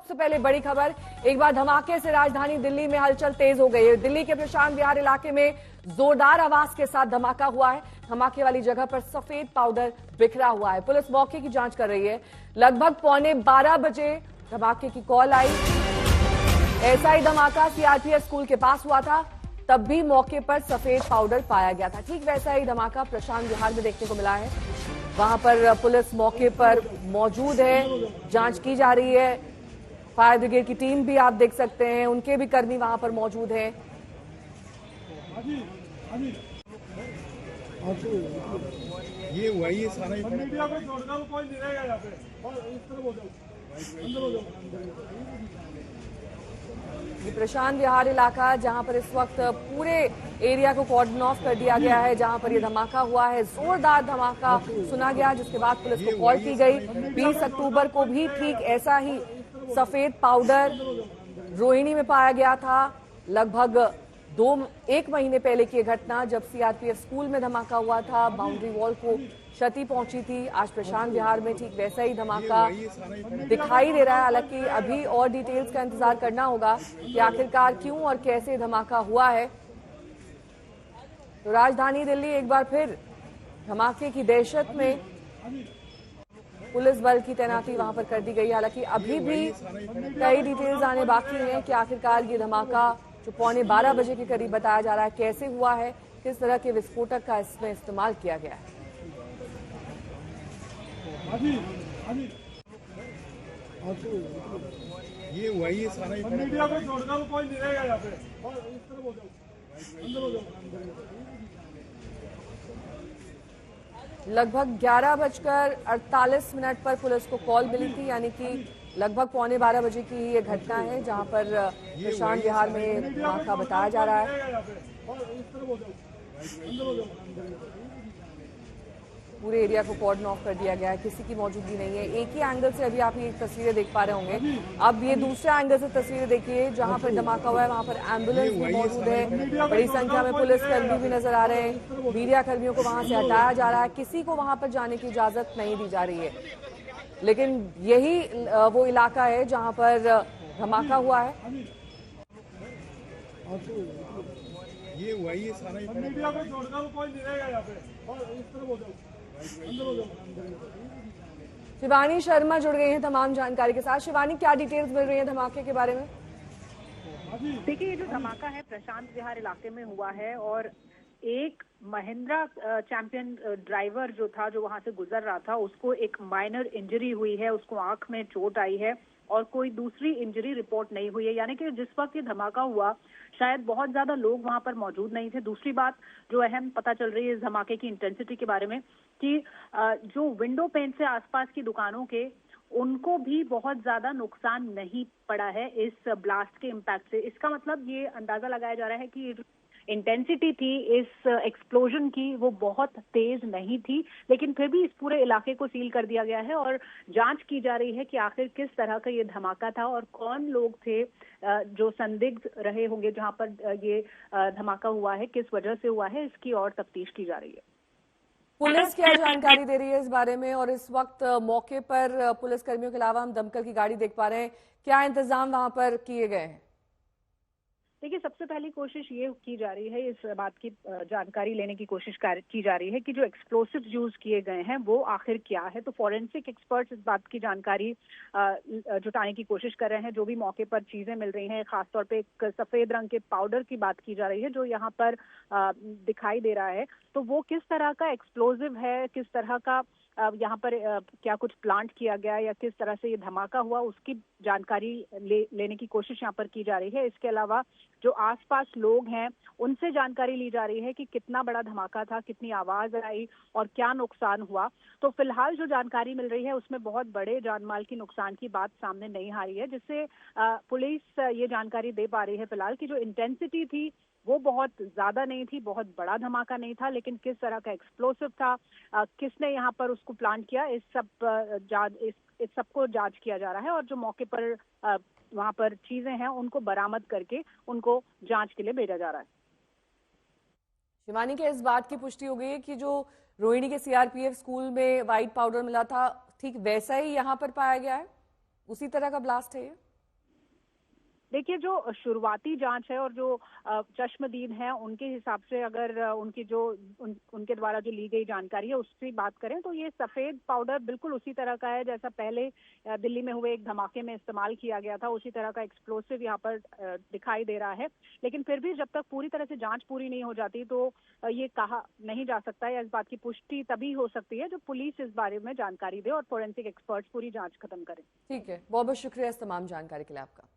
सबसे पहले बड़ी खबर, एक बार धमाके से राजधानी दिल्ली में हलचल तेज हो गई है। दिल्ली के प्रशांत विहार इलाके में जोरदार आवाज के साथ धमाका हुआ है। धमाके वाली जगह पर सफेद पाउडर बिखरा हुआ है। पुलिस मौके की जांच कर रही है। लगभग 11:15 बजे धमाके की कॉल आई। ऐसा ही धमाका सीआरपीएफ स्कूल के पास हुआ था, तब भी मौके पर सफेद पाउडर पाया गया था। ठीक वैसा ही धमाका प्रशांत विहार में देखने को मिला है। वहां पर पुलिस मौके पर मौजूद है, जांच की जा रही है। फायर ब्रिगेड की टीम भी आप देख सकते हैं, उनके भी कर्मी वहां पर मौजूद हैं। ये हुआ ये सारा मीडिया को छोड़कर कोई नहीं रहेगा यहाँ पे। और इस तरफ हो जाओ, अंदर हो जाओ। ये प्रशांत विहार इलाका, जहां पर इस वक्त पूरे एरिया को कॉर्डन ऑफ कर दिया गया है, जहां पर ये धमाका हुआ है। जोरदार धमाका सुना गया, जिसके बाद पुलिस को कॉल की गई। 20 अक्टूबर को भी ठीक ऐसा ही सफेद पाउडर रोहिणी में पाया गया था। लगभग 1 महीने पहले की घटना, जब सीआरपीएफ स्कूल में धमाका हुआ था, बाउंड्री वॉल को क्षति पहुंची थी। आज प्रशांत विहार में ठीक वैसा ही धमाका दिखाई दे रहा है। हालांकि अभी और डिटेल्स का इंतजार करना होगा कि आखिरकार क्यों और कैसे धमाका हुआ है। तो राजधानी दिल्ली एक बार फिर धमाके की दहशत में, पुलिस बल की तैनाती वहां पर कर दी गई। हालांकि अभी भी कई डिटेल्स आने बाकी हैं कि आखिरकार ये धमाका जो 11:15 बजे के करीब बताया जा रहा है, कैसे हुआ है, किस तरह के विस्फोटक का इसमें इस्तेमाल किया गया है। ये हुआ ये सारा मीडिया को छोड़कर कोई नहीं रहेगा यहाँ पे। और इस तरफ हो जाओ, अंदर हो जाओ। लगभग 11:48 पर पुलिस को कॉल मिली थी, यानी कि लगभग 11:15 बजे की ये घटना है, जहां पर प्रशांत विहार में धमाका बताया जा रहा है। पूरे एरिया को कॉर्डन ऑफ कर दिया गया है, किसी की मौजूदगी नहीं है। एक ही एंगल से अभी आप ये तस्वीरें देख पा रहे होंगे। अब ये दूसरे एंगल से तस्वीरें देखिए, जहां पर धमाका हुआ है वहां पर एम्बुलेंस भी मौजूद है। बड़ी संख्या में पुलिसकर्मी भी नजर आ रहे हैं। मीडिया कर्मियों को वहां से हटाया जा रहा है। किसी को वहां पर जाने की इजाजत नहीं दी जा रही है। लेकिन यही वो इलाका है जहां पर धमाका हुआ है। ये हुआ ये सारा मीडिया को छोड़कर कोई नहीं रहेगा यहाँ पे। और इस तरफ हो जाओ, अंदर हो जाओ। शिवानी शर्मा जुड़ गई हैं तमाम जानकारी के साथ। शिवानी, क्या डिटेल्स मिल रही है धमाके के बारे में? देखिए, ये जो धमाका है प्रशांत विहार इलाके में हुआ है और एक महिंद्रा चैंपियन ड्राइवर जो था, जो वहां से गुजर रहा था, उसको एक माइनर इंजरी हुई है। उसको आंख में चोट आई है और कोई दूसरी इंजरी रिपोर्ट नहीं हुई है। यानी कि जिस वक्त ये धमाका हुआ, शायद बहुत ज्यादा लोग वहां पर मौजूद नहीं थे। दूसरी बात जो अहम पता चल रही है इस धमाके की इंटेंसिटी के बारे में, कि जो विंडो पेंट से आसपास की दुकानों के, उनको भी बहुत ज्यादा नुकसान नहीं पड़ा है इस ब्लास्ट के इम्पैक्ट से। इसका मतलब ये अंदाजा लगाया जा रहा है कि इंटेंसिटी थी इस एक्सप्लोजन की, वो बहुत तेज नहीं थी। लेकिन फिर भी इस पूरे इलाके को सील कर दिया गया है और जांच की जा रही है कि आखिर किस तरह का ये धमाका था और कौन लोग थे जो संदिग्ध रहे होंगे जहां पर ये धमाका हुआ है, किस वजह से हुआ है, इसकी और तफ्तीश की जा रही है। पुलिस क्या जानकारी दे रही है इस बारे में? और इस वक्त मौके पर पुलिस कर्मियों के अलावा हम दमकल की गाड़ी देख पा रहे हैं। क्या इंतजाम वहां पर किए गए हैं? देखिए, सबसे पहली कोशिश ये की जा रही है, इस बात की जानकारी लेने की कोशिश की जा रही है कि जो एक्सप्लोसिव यूज किए गए हैं वो आखिर क्या है। तो फॉरेंसिक एक्सपर्ट्स इस बात की जानकारी जुटाने की कोशिश कर रहे हैं। जो भी मौके पर चीजें मिल रही हैं, खासतौर पे एक सफेद रंग के पाउडर की बात की जा रही है जो यहाँ पर दिखाई दे रहा है, तो वो किस तरह का एक्सप्लोसिव है, किस तरह का यहाँ पर क्या कुछ प्लांट किया गया या किस तरह से ये धमाका हुआ, उसकी जानकारी लेने की कोशिश यहाँ पर की जा रही है। इसके अलावा जो आसपास लोग हैं उनसे जानकारी ली जा रही है कि कितना बड़ा धमाका था, कितनी आवाज आई और क्या नुकसान हुआ। तो फिलहाल जो जानकारी मिल रही है उसमें बहुत बड़े जानमाल की नुकसान की बात सामने नहीं आ रही है, जिससे पुलिस ये जानकारी दे पा रही है फिलहाल कि जो इंटेंसिटी थी वो बहुत ज्यादा नहीं थी, बहुत बड़ा धमाका नहीं था, लेकिन किस तरह का एक्सप्लोसिव था, किसने यहाँ पर उसको प्लांट किया, इस सबको जांच किया जा रहा है। और जो मौके पर वहां पर चीजें हैं उनको बरामद करके उनको जांच के लिए भेजा जा रहा है। शिवानी, क्या इस बात की पुष्टि हो गई है कि जो रोहिणी के सीआरपीएफ स्कूल में व्हाइट पाउडर मिला था, ठीक वैसा ही यहाँ पर पाया गया है? उसी तरह का ब्लास्ट है ये? देखिए, जो शुरुआती जांच है और जो चश्मदीद हैं उनके हिसाब से अगर उनके द्वारा जो ली गई जानकारी है उससे बात करें तो ये सफेद पाउडर बिल्कुल उसी तरह का है जैसा पहले दिल्ली में हुए एक धमाके में इस्तेमाल किया गया था। उसी तरह का एक्सप्लोसिव यहाँ पर दिखाई दे रहा है, लेकिन फिर भी जब तक पूरी तरह से जांच पूरी नहीं हो जाती तो ये कहा नहीं जा सकता है। इस बात की पुष्टि तभी हो सकती है जब पुलिस इस बारे में जानकारी दे और फोरेंसिक एक्सपर्ट्स पूरी जांच खत्म करें। ठीक है, बहुत बहुत शुक्रिया इस तमाम जानकारी के लिए आपका।